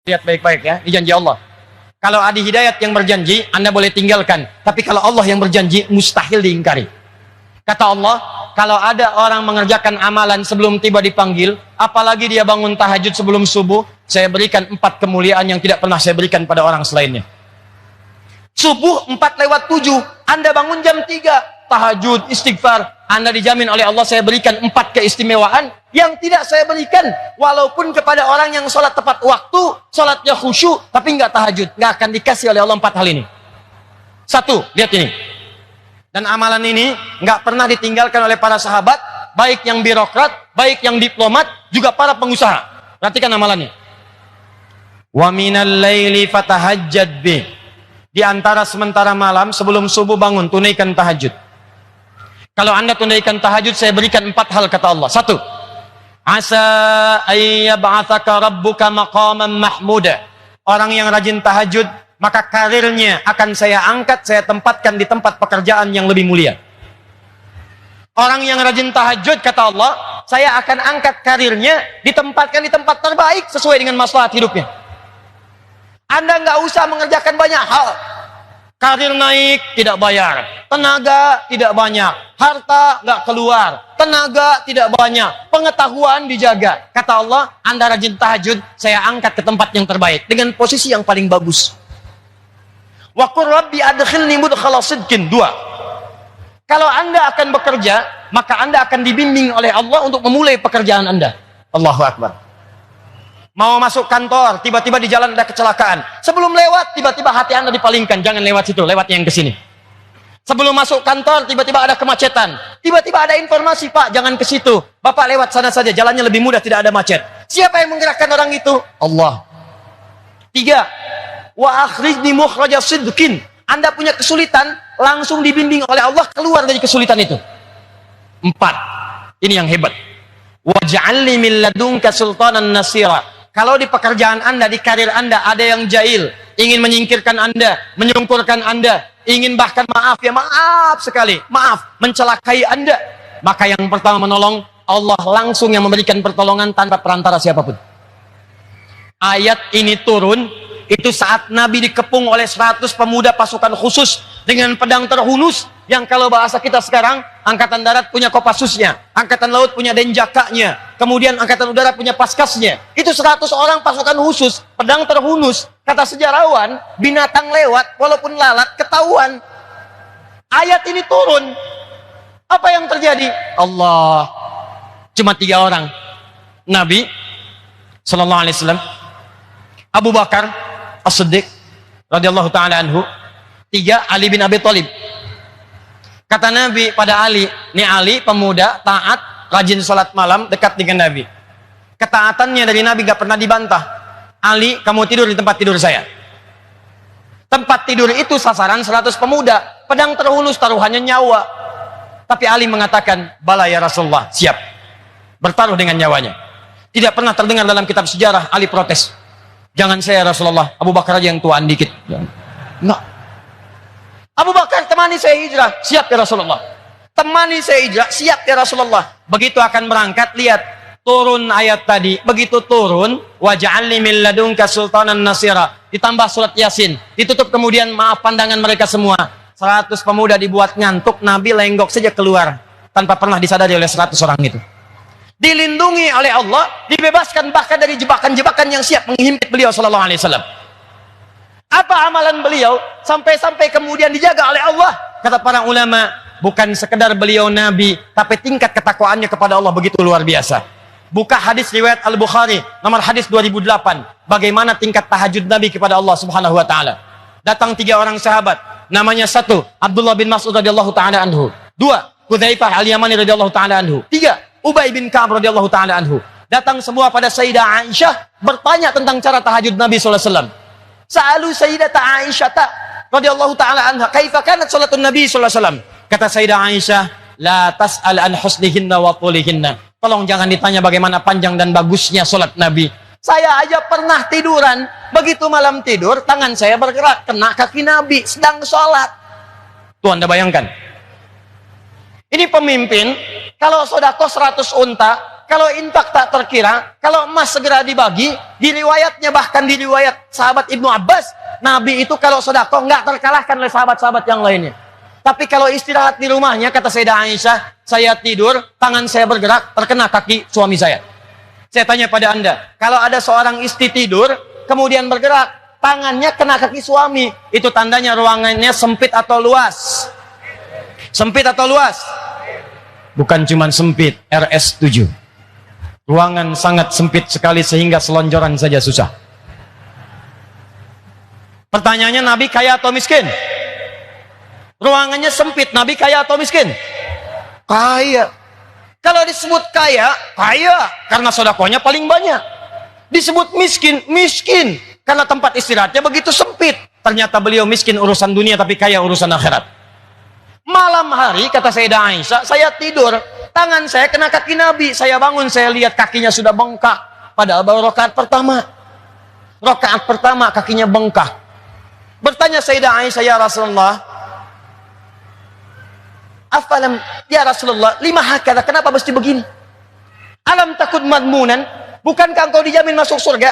Lihat baik-baik ya, ini janji Allah. Kalau ada hidayat yang berjanji, Anda boleh tinggalkan. Tapi kalau Allah yang berjanji, mustahil diingkari. Kata Allah, kalau ada orang mengerjakan amalan sebelum tiba dipanggil, apalagi dia bangun tahajud sebelum subuh, saya berikan 4 kemuliaan yang tidak pernah saya berikan pada orang selainnya. Subuh 4:07, Anda bangun jam 3, tahajud, istighfar, Anda dijamin oleh Allah saya berikan 4 keistimewaan yang tidak saya berikan walaupun kepada orang yang sholat tepat waktu, sholatnya khusyuk tapi nggak tahajud, nggak akan dikasih oleh Allah 4 hal ini. 1, lihat ini. Dan amalan ini nggak pernah ditinggalkan oleh para sahabat, baik yang birokrat, baik yang diplomat, juga para pengusaha. Perhatikan amalannya. Wa minal laili fatahajjad bih. Di antara sementara malam sebelum subuh bangun, tunaikan tahajud. Kalau Anda tunaikan tahajud, saya berikan 4 hal kata Allah. 1, asa ayyab'atsaka rabbuka maqaman mahmuda. Orang yang rajin tahajud, maka karirnya akan saya angkat, saya tempatkan di tempat pekerjaan yang lebih mulia. Orang yang rajin tahajud, kata Allah, saya akan angkat karirnya, ditempatkan di tempat terbaik sesuai dengan maslahat hidupnya. Anda nggak usah mengerjakan banyak hal. Karir naik, tidak bayar. Tenaga, tidak banyak. Harta, nggak keluar. Tenaga, tidak banyak. Pengetahuan dijaga. Kata Allah, Anda rajin tahajud, saya angkat ke tempat yang terbaik. Dengan posisi yang paling bagus. Wa qur rabbi adkhilni mudkhala sidqin. 2. Kalau Anda akan bekerja, maka Anda akan dibimbing oleh Allah untuk memulai pekerjaan Anda. Allahu Akbar. Mau masuk kantor, tiba-tiba di jalan ada kecelakaan. Sebelum lewat, tiba-tiba hati Anda dipalingkan. Jangan lewat situ, lewat yang ke sini. Sebelum masuk kantor, tiba-tiba ada kemacetan. Tiba-tiba ada informasi, Pak, jangan ke situ. Bapak lewat sana saja, jalannya lebih mudah, tidak ada macet. Siapa yang menggerakkan orang itu? Allah. 3. Wa akhrijni mukhraja sidqin. Anda punya kesulitan, langsung dibimbing oleh Allah keluar dari kesulitan itu. 4. Ini yang hebat. Waj'alni min ladunka sultanan nasira. Kalau di pekerjaan Anda, di karir Anda ada yang jahil, ingin menyingkirkan Anda, menyungkurkan Anda, ingin bahkan maaf sekali, mencelakai Anda, maka yang pertama menolong Allah langsung yang memberikan pertolongan tanpa perantara siapapun. Ayat ini turun itu saat Nabi dikepung oleh 100 pemuda pasukan khusus dengan pedang terhunus, yang kalau bahasa kita sekarang, angkatan darat punya kopassusnya, angkatan laut punya denjakanya, kemudian angkatan udara punya paskasnya. Itu 100 orang pasukan khusus, pedang terhunus. Kata sejarawan, binatang lewat, walaupun lalat, ketahuan. Ayat ini turun. Apa yang terjadi? Allah. Cuma 3 orang. Nabi sallallahu alaihi wasallam, Abu Bakar As-Siddiq radhiyallahu taala anhu. 3, Ali bin Abi Thalib. Kata Nabi pada Ali, ini Ali pemuda, taat, rajin sholat malam, dekat dengan Nabi. Ketaatannya dari Nabi gak pernah dibantah. Ali, kamu tidur di tempat tidur saya. Tempat tidur itu sasaran 100 pemuda, pedang terhunus, taruhannya nyawa. Tapi Ali mengatakan, bala ya Rasulullah, siap bertaruh dengan nyawanya. Tidak pernah terdengar dalam kitab sejarah Ali protes. Jangan saya Rasulullah, Abu Bakar aja yang tuaan dikit. Enggak. Abu Bakar, temani saya hijrah, siap ya Rasulullah. Temani saya hijrah, siap ya Rasulullah. Begitu akan berangkat, lihat turun ayat tadi. Begitu turun, waj'alni min ladunka sultanan nasira. Ditambah surat Yasin. Ditutup kemudian maaf pandangan mereka semua. 100 pemuda dibuat ngantuk, Nabi lenggok saja keluar tanpa pernah disadari oleh 100 orang itu. Dilindungi oleh Allah, dibebaskan bahkan dari jebakan-jebakan yang siap menghimpit beliau sallallahu alaihi wasallam. Apa amalan beliau sampai-sampai kemudian dijaga oleh Allah? Kata para ulama, bukan sekedar beliau nabi, tapi tingkat ketakwaannya kepada Allah begitu luar biasa. Buka hadis riwayat Al-Bukhari nomor hadis 2008, bagaimana tingkat tahajud Nabi kepada Allah Subhanahu wa taala. Datang 3 orang sahabat, namanya 1 Abdullah bin Mas'ud radhiyallahu taala anhu, 2 Hudzaifah Al-Yamani radhiyallahu taala anhu, 3 Ubay bin Ka'ab radhiyallahu taala anhu. Datang semua pada Sayyidah Aisyah bertanya tentang cara tahajud Nabi sallallahu alaihi wasallam. Sa'alu Sayyidata Aisyah radhiyallahu taala anha, kaifa kanat salatun Nabi sallallahu alaihi wasallam? Kata Sayyidah Aisyah, la tas'al an husnihinna wa tulihinna. Tolong jangan ditanya bagaimana panjang dan bagusnya salat Nabi. Saya aja pernah tiduran, begitu malam tidur tangan saya bergerak kena kaki Nabi sedang salat. Tuh Anda bayangkan. Ini pemimpin, kalau sedekah 100 unta, kalau infak tak terkira, kalau emas segera dibagi, di riwayatnya bahkan di riwayat sahabat Ibnu Abbas, Nabi itu kalau sedekah nggak terkalahkan oleh sahabat-sahabat yang lainnya. Tapi kalau istirahat di rumahnya, kata Sayyidah Aisyah, saya tidur, tangan saya bergerak, terkena kaki suami saya. Saya tanya pada Anda, kalau ada seorang istri tidur, kemudian bergerak, tangannya kena kaki suami, itu tandanya ruangannya sempit atau luas? Sempit atau luas? Bukan cuma sempit, RS7. Ruangan sangat sempit sekali sehingga selonjoran saja susah. Pertanyaannya, Nabi kaya atau miskin? Ruangannya sempit, Nabi kaya atau miskin? Kaya. Kalau disebut kaya, kaya karena sedekahnya paling banyak. Disebut miskin, miskin karena tempat istirahatnya begitu sempit. Ternyata beliau miskin urusan dunia tapi kaya urusan akhirat. Malam hari, kata Sayyidah Aisyah, saya tidur, tangan saya kena kaki Nabi. Saya bangun, saya lihat kakinya sudah bengkak. Padahal baru rakaat pertama. Rakaat pertama kakinya bengkak. Bertanya Sayyidah Aisyah, ya Rasulullah, afalam, ya Rasulullah, lima hakada, kenapa mesti begini? Alam takut madmunan, bukankah engkau dijamin masuk surga?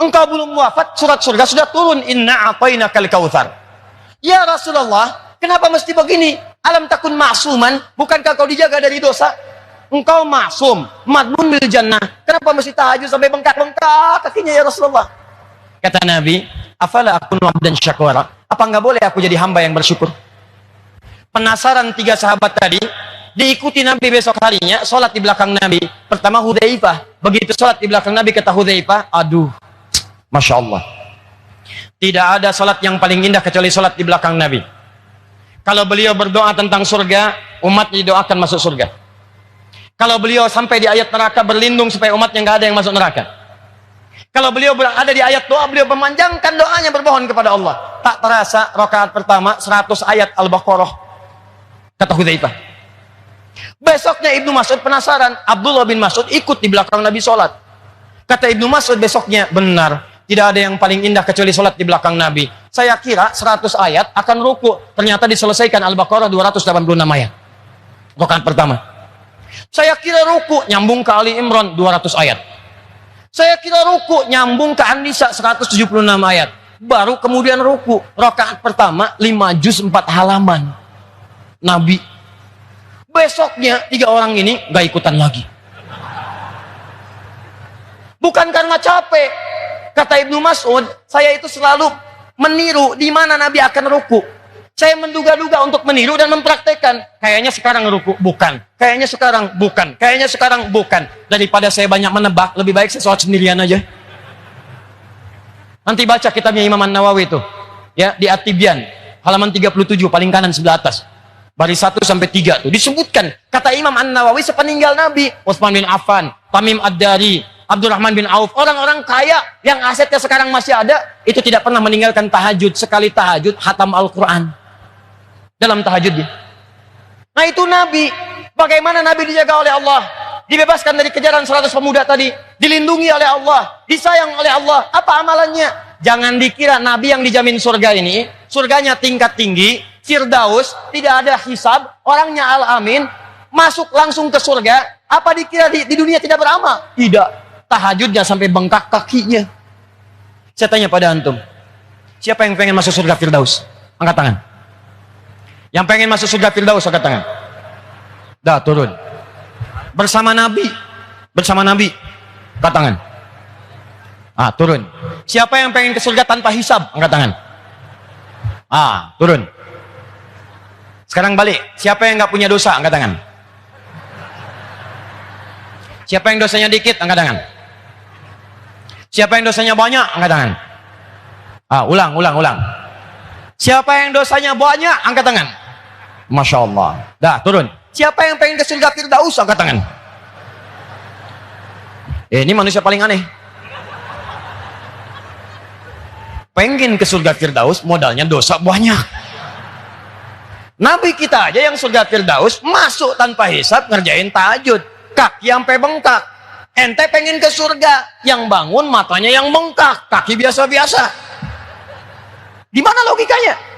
Engkau belum wafat, surat surga sudah turun, inna a'tainakal kautsar. Ya Rasulullah, kenapa mesti begini? Alam takun ma'suman, bukankah engkau dijaga dari dosa? Engkau maksum, madmun bil jannah, kenapa mesti tahajud sampai bengkak-bengkak kakinya ya Rasulullah? Kata Nabi, afala akun abdan syakura, apa enggak boleh aku jadi hamba yang bersyukur? Penasaran tiga sahabat tadi, diikuti Nabi besok harinya, sholat di belakang Nabi. Pertama Hudzaifah, begitu sholat di belakang Nabi, kata Hudzaifah, aduh, Masya Allah, tidak ada sholat yang paling indah kecuali sholat di belakang Nabi. Kalau beliau berdoa tentang surga, umatnya didoakan masuk surga. Kalau beliau sampai di ayat neraka, berlindung supaya umatnya nggak ada yang masuk neraka. Kalau beliau berada di ayat doa, beliau memanjangkan doanya, bermohon kepada Allah. Tak terasa rakaat pertama 100 ayat Al-Baqarah, kata Hudzaifah. Besoknya Ibnu Mas'ud penasaran, Abdullah bin Mas'ud ikut di belakang Nabi sholat. Kata Ibnu Mas'ud besoknya, benar, tidak ada yang paling indah kecuali sholat di belakang Nabi. Saya kira 100 ayat akan ruku, ternyata diselesaikan Al-Baqarah 286 ayat. Rakaat pertama. Saya kira ruku, nyambung ke Ali Imran 200 ayat. Saya kira ruku, nyambung ke An-Nisa 176 ayat. Baru kemudian ruku, rakaat pertama 5 juz 4 halaman. Nabi. Besoknya tiga orang ini gak ikutan lagi. Bukan karena capek. Kata Ibnu Mas'ud, saya itu selalu meniru di mana Nabi akan ruku. Saya menduga-duga untuk meniru dan mempraktekkan. Kayaknya sekarang ruku, bukan. Kayaknya sekarang, bukan. Kayaknya sekarang, bukan. Daripada saya banyak menebak, lebih baik saya sholat sendirian aja. Nanti baca kitabnya Imam An-Nawawi itu, ya, di At-Tibyan, halaman 37, paling kanan sebelah atas. Baris 1 sampai 3 tuh disebutkan, kata Imam An-Nawawi, sepeninggal Nabi, Utsman bin Affan, Tamim Ad-Dari, Abdurrahman bin Auf, orang-orang kaya yang asetnya sekarang masih ada, itu tidak pernah meninggalkan tahajud. Sekali tahajud, khatam Al-Quran dalam tahajudnya. Nah itu Nabi. Bagaimana Nabi dijaga oleh Allah, dibebaskan dari kejaran 100 pemuda tadi, dilindungi oleh Allah, disayang oleh Allah. Apa amalannya? Jangan dikira Nabi yang dijamin surga ini, surganya tingkat tinggi, Firdaus, tidak ada hisab, orangnya al-amin, masuk langsung ke surga. Apa dikira di dunia tidak beramal? Tidak. Tahajudnya sampai bengkak kakinya. Saya tanya pada antum, siapa yang pengen masuk surga Firdaus? Angkat tangan. Yang pengen masuk surga Firdaus, angkat tangan. Dah, turun. Bersama Nabi. Bersama Nabi. Angkat tangan. Ah, turun. Siapa yang pengen ke surga tanpa hisab? Angkat tangan. Ah, turun. Sekarang balik, siapa yang nggak punya dosa? Angkat tangan. Siapa yang dosanya dikit? Angkat tangan. Siapa yang dosanya banyak? Angkat tangan. Ah, ulang. Siapa yang dosanya banyak? Angkat tangan. Masya Allah. Dah, turun. Siapa yang pengen ke surga Firdaus? Angkat tangan. Ini manusia paling aneh. Pengen ke surga Firdaus, modalnya dosa banyak. Nabi kita aja yang surga Firdaus masuk tanpa hisab, ngerjain tahajud, kaki sampai bengkak. Ente pengen ke surga, yang bangun matanya yang bengkak, kaki biasa-biasa. Di mana logikanya?